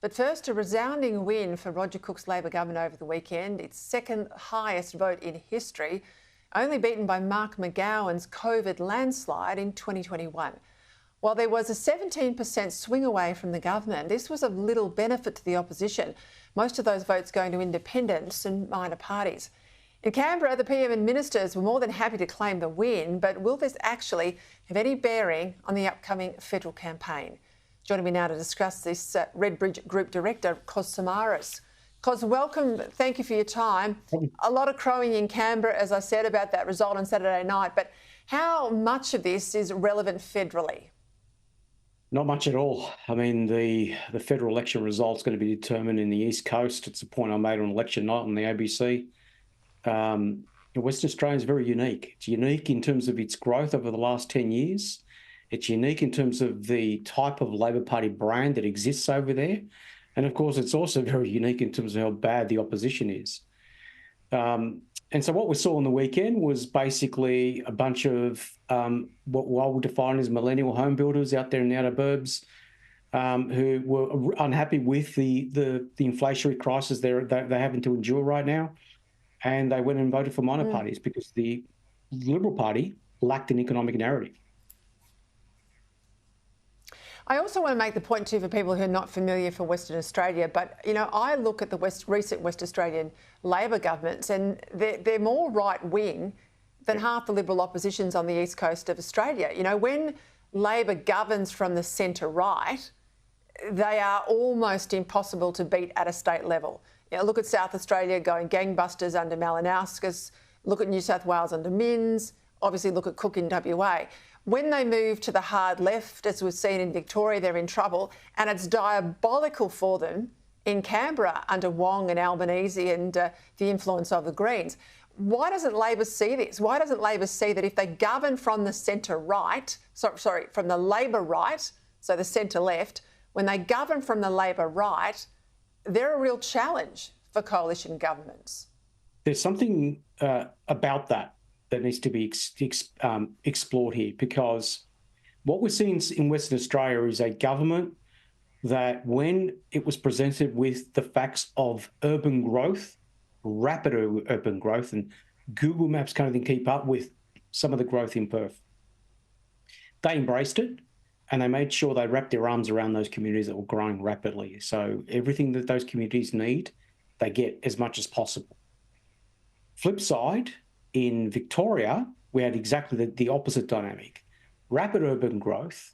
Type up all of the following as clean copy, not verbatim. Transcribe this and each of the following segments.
But first, a resounding win for Roger Cook's Labor government over the weekend. Its second highest vote in history, only beaten by Mark McGowan's COVID landslide in 2021. While there was a 17% swing away from the government, this was of little benefit to the opposition, most of those votes going to independents and minor parties. In Canberra, the PM and ministers were more than happy to claim the win, but will this actually have any bearing on the upcoming federal campaign? Joining me now to discuss this, Redbridge Group Director, Cos Samaras. Cos, welcome. Thank you for your time. A lot of crowing in Canberra, as I said, about that result on Saturday night, but how much of this is relevant federally? Not much at all. I mean, the federal election result is going to be determined in the East Coast. It's a point I made on election night on the ABC. Western Australia is very unique. It's unique in terms of its growth over the last 10 years. It's unique in terms of the type of Labor Party brand that exists over there. And of course, it's also very unique in terms of how bad the opposition is. And so what we saw on the weekend was basically a bunch of what I would define as millennial home builders out there in the outer burbs who were unhappy with the inflationary crisis they're having to endure right now. And they went and voted for minor parties because the Liberal Party lacked an economic narrative. I also want to make the point too for people who are not familiar for Western Australia, but I look at the recent West Australian Labor governments and they're more right-wing than half the Liberal oppositions on the east coast of Australia. When Labor governs from the centre-right, they are almost impossible to beat at a state level. Look at South Australia going gangbusters under Malinauskas, look at New South Wales under Minns, obviously look at Cook in WA. When they move to the hard left, as we've seen in Victoria, they're in trouble, and it's diabolical for them in Canberra under Wong and Albanese and the influence of the Greens. Why doesn't Labor see this? Why doesn't Labor see that if they govern from the centre-right, from the Labor right, so the centre-left, when they govern from the Labor right, they're a real challenge for coalition governments? There's something about that needs to be explored here, because what we're seeing in Western Australia is a government that, when it was presented with the facts of urban growth, rapid urban growth, and Google Maps can't even keep up with some of the growth in Perth, they embraced it and they made sure they wrapped their arms around those communities that were growing rapidly. So everything that those communities need, they get as much as possible. Flip side, in Victoria, we had exactly the opposite dynamic. Rapid urban growth,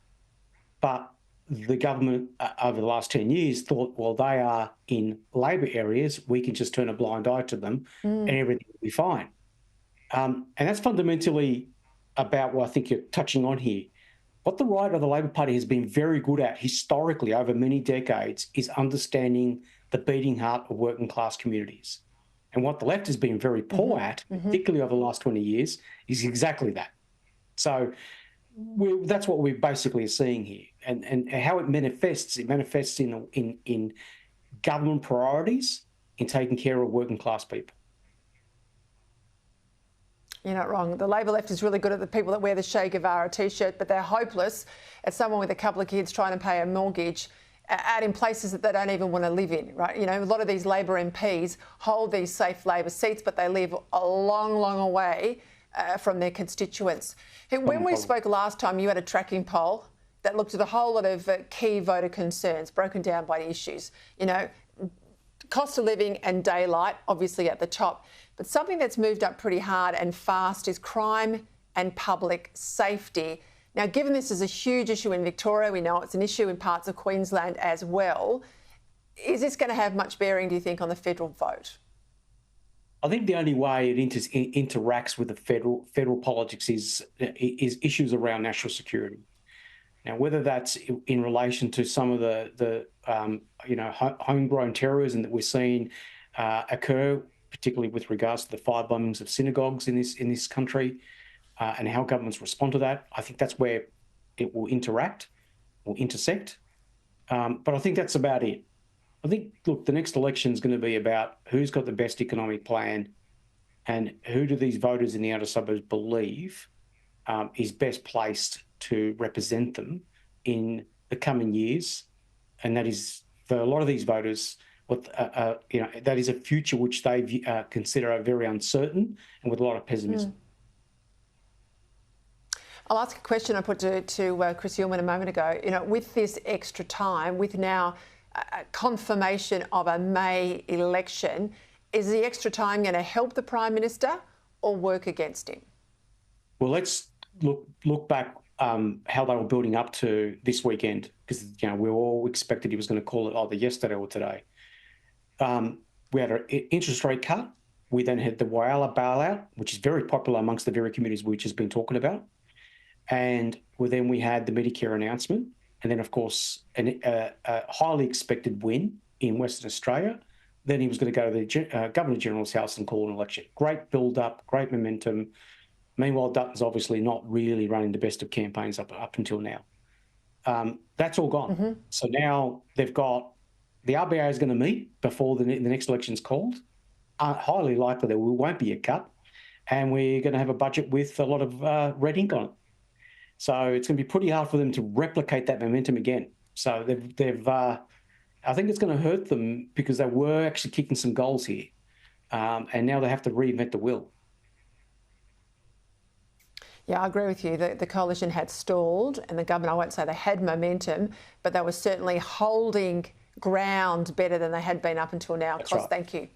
but the government over the last 10 years thought, well, they are in Labor areas, we can just turn a blind eye to them and everything will be fine. And that's fundamentally about what I think you're touching on here. What the right of the Labor Party has been very good at historically over many decades is understanding the beating heart of working class communities. And what the left has been very poor at, particularly over the last 20 years, is exactly that. So that's what we're basically seeing here. And how it manifests in government priorities in taking care of working class people. You're not wrong. The Labor left is really good at the people that wear the Che Guevara T-shirt, but they're hopeless at someone with a couple of kids trying to pay a mortgage out in places that they don't even want to live in, right? A lot of these Labor MPs hold these safe Labor seats, but they live a long, long away from their constituents. When we spoke last time, you had a tracking poll that looked at a whole lot of key voter concerns, broken down by issues. Cost of living and daylight, obviously at the top. But something that's moved up pretty hard and fast is crime and public safety. Now, given this is a huge issue in Victoria, we know it's an issue in parts of Queensland as well. Is this going to have much bearing, do you think, on the federal vote? I think the only way it interacts with the federal politics is issues around national security. Now, whether that's in relation to some of the homegrown terrorism that we're seeing occur, particularly with regards to the fire bombings of synagogues in this country, and how governments respond to that, I think that's where it will intersect. But I think that's about it. I think, look, the next election is going to be about who's got the best economic plan and who do these voters in the outer suburbs believe is best placed to represent them in the coming years. And that is for a lot of these voters, that is a future which they consider very uncertain and with a lot of pessimism. I'll ask a question I put to Chris Ullman a moment ago. With this extra time, with now a confirmation of a May election, is the extra time going to help the Prime Minister or work against him? Well, let's look back how they were building up to this weekend, because we all expected he was going to call it either yesterday or today. We had an interest rate cut. We then had the Whyalla bailout, which is very popular amongst the very communities we've just been talking about. And then we had the Medicare announcement. And then, of course, a highly expected win in Western Australia. Then he was going to go to the Governor-General's house and call an election. Great build-up, great momentum. Meanwhile, Dutton's obviously not really running the best of campaigns up until now. That's all gone. So now they've got the RBA is going to meet before the next election's called. Highly likely there won't be a cut. And we're going to have a budget with a lot of red ink on it. So it's going to be pretty hard for them to replicate that momentum again. So I think it's going to hurt them because they were actually kicking some goals here. And now they have to reinvent the wheel. Yeah, I agree with you. The coalition had stalled and the government, I won't say they had momentum, but they were certainly holding ground better than they had been up until now. That's Cos, right. thank you.